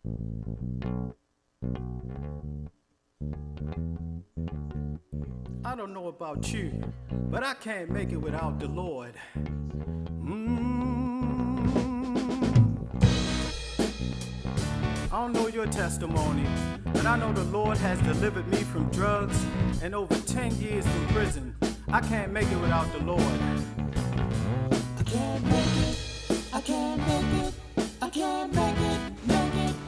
I don't know about you, but I can't make it without the Lord. I don't know your testimony, but I know the Lord has delivered me from drugs and over 10 years from prison. I can't make it without the Lord. I can't make it, I can't make it, I can't make it.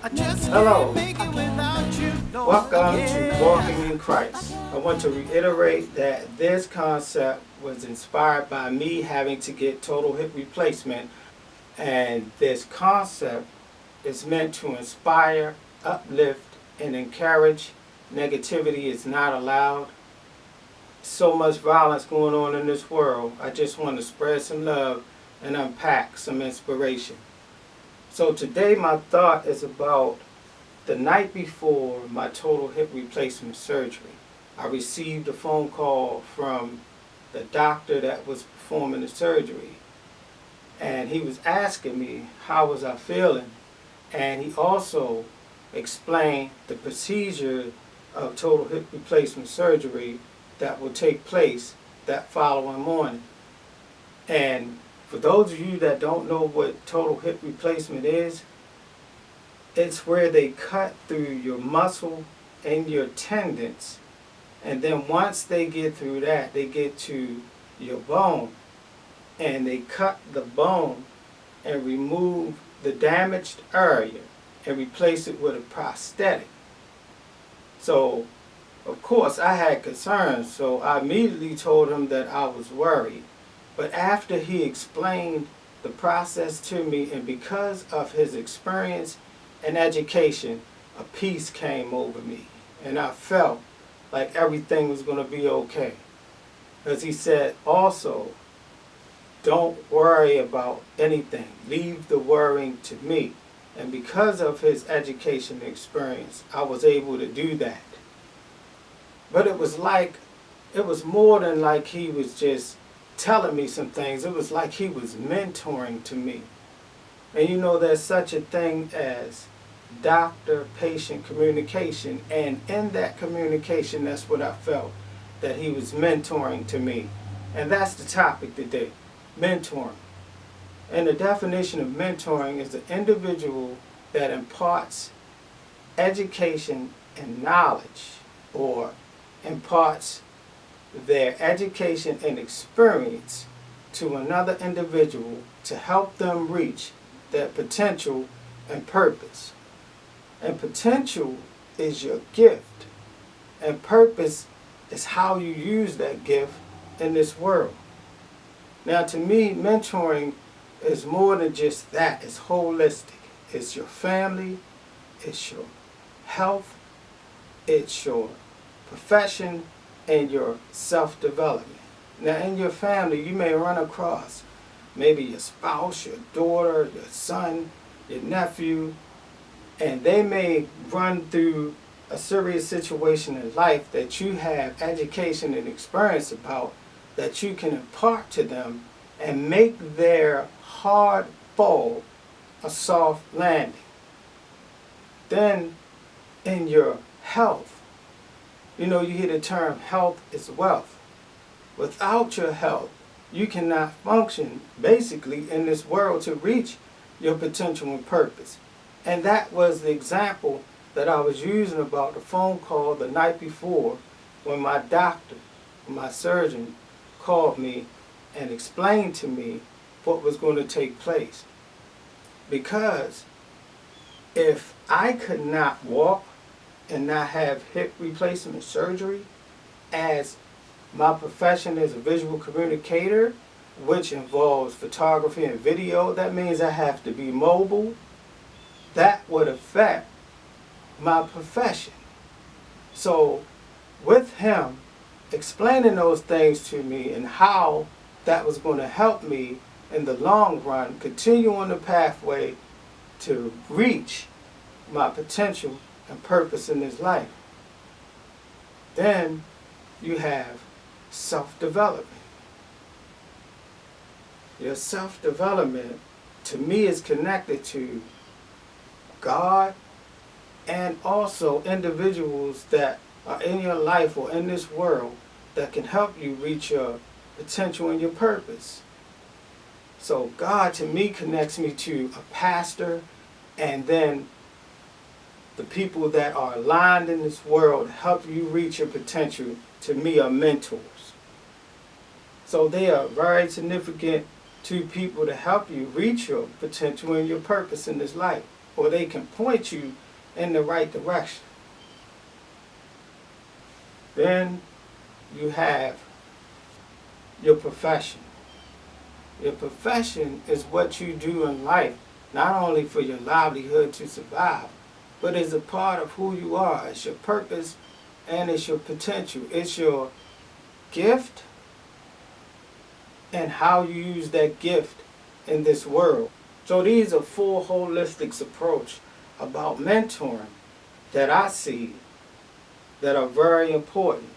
I just Hello. can't make it without you, Lord. Welcome Yeah. to Walking in Christ. I want to reiterate that this concept was inspired by me having to get total hip replacement, and this concept is meant to inspire, uplift, and encourage. Negativity is not allowed. So much violence going on in this world. I just want to spread some love and unpack some inspiration. So today my thought is about the night before my total hip replacement surgery. I received a phone call from the doctor that was performing the surgery, and he was asking me how was I feeling, and he also explained the procedure of total hip replacement surgery that will take place that following morning. And for those of you that don't know what total hip replacement is, it's where they cut through your muscle and your tendons, and then once they get through that, they get to your bone, and they cut the bone and remove the damaged area and replace it with a prosthetic. So, of course, I had concerns, so I immediately told him that I was worried. But after he explained the process to me, and because of his experience and education, a peace came over me, and I felt like everything was going to be okay. As he said also, don't worry about anything. Leave the worrying to me. And because of his education and experience, I was able to do that. But it was more than like he was just telling me some things. It was like he was mentoring to me. And you know, there's such a thing as doctor-patient communication, and in that communication, that's what I felt, that he was mentoring to me. And that's the topic today, mentoring. And the definition of mentoring is the individual that imparts education and knowledge, or imparts their education and experience to another individual to help them reach their potential and purpose. And potential is your gift, and purpose is how you use that gift in this world. Now, to me, mentoring is more than just that. It's holistic. It's your family, it's your health, it's your profession, and your self-development. Now, in your family, you may run across maybe your spouse, your daughter, your son, your nephew, and they may run through a serious situation in life that you have education and experience about, that you can impart to them and make their hard fall a soft landing. Then in your health, you know, you hear the term health is wealth. Without your health, you cannot function basically in this world to reach your potential and purpose. And that was the example that I was using about the phone call the night before, when my doctor, my surgeon, called me and explained to me what was going to take place. Because if I could not walk and not have hip replacement surgery, as my profession is a visual communicator, which involves photography and video, that means I have to be mobile. That would affect my profession. So with him explaining those things to me and how that was going to help me in the long run continue on the pathway to reach my potential and purpose in this life, then you have self-development. Your self-development, to me, is connected to God, and also individuals that are in your life or in this world that can help you reach your potential and your purpose. So God to me connects me to a pastor, and then the people that are aligned in this world help you reach your potential to me are mentors. So they are very significant to people to help you reach your potential and your purpose in this life, or they can point you in the right direction. Then you have your profession. Your profession is what you do in life, not only for your livelihood to survive, but is a part of who you are. It's your purpose and it's your potential. It's your gift and how you use that gift in this world. So these are four holistic approach about mentoring that I see that are very important.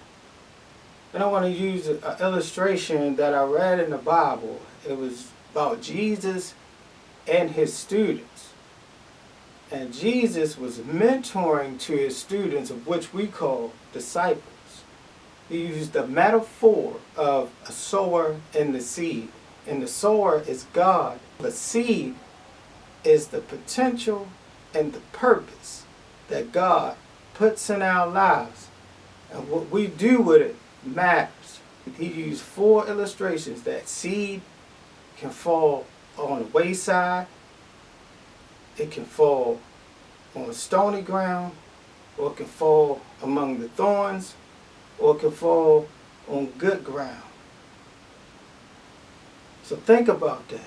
And I want to use an illustration that I read in the Bible. It was about Jesus and his students. And Jesus was mentoring to his students, of which we call disciples. He used the metaphor of a sower and the seed. And the sower is God. The seed is the potential and the purpose that God puts in our lives. And what we do with it matters. He used four illustrations that seed can fall on the wayside, it can fall on stony ground, or it can fall among the thorns, or it can fall on good ground. So think about that.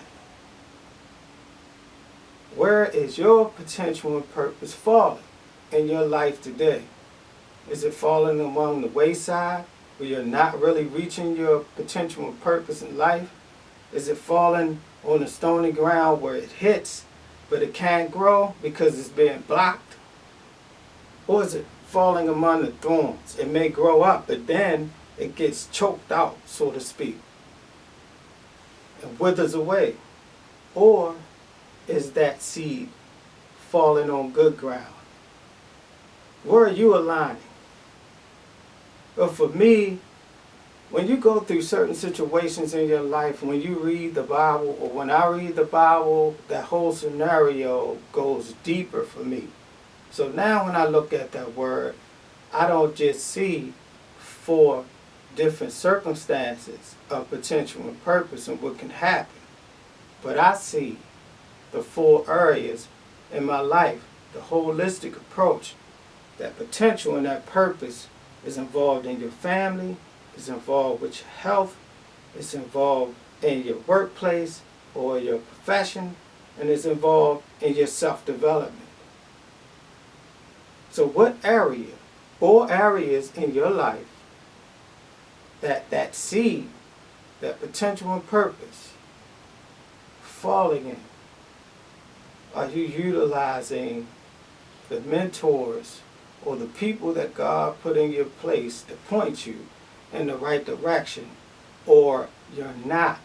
Where is your potential and purpose falling in your life today? Is it falling along the wayside where you're not really reaching your potential and purpose in life? Is it falling on the stony ground where it hits but it can't grow because it's being blocked? Or is it falling among the thorns? It may grow up, but then it gets choked out, so to speak, and withers away. Or is that seed falling on good ground? Where are you aligning? But for me, when you go through certain situations in your life, when you read the Bible, or when I read the Bible, that whole scenario goes deeper for me. So now when I look at that word, I don't just see four different circumstances of potential and purpose and what can happen, but I see the four areas in my life, the holistic approach. That potential and that purpose is involved in your family, is involved with your health, it's involved in your workplace or your profession, and it's involved in your self-development. So what area or areas in your life that seed, that potential and purpose falling in? Are you utilizing the mentors or the people that God put in your place to point you in the right direction, or you're not?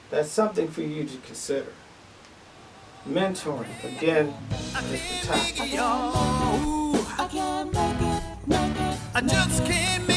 That's something for you to consider. Mentoring, again, is the topic. I just can't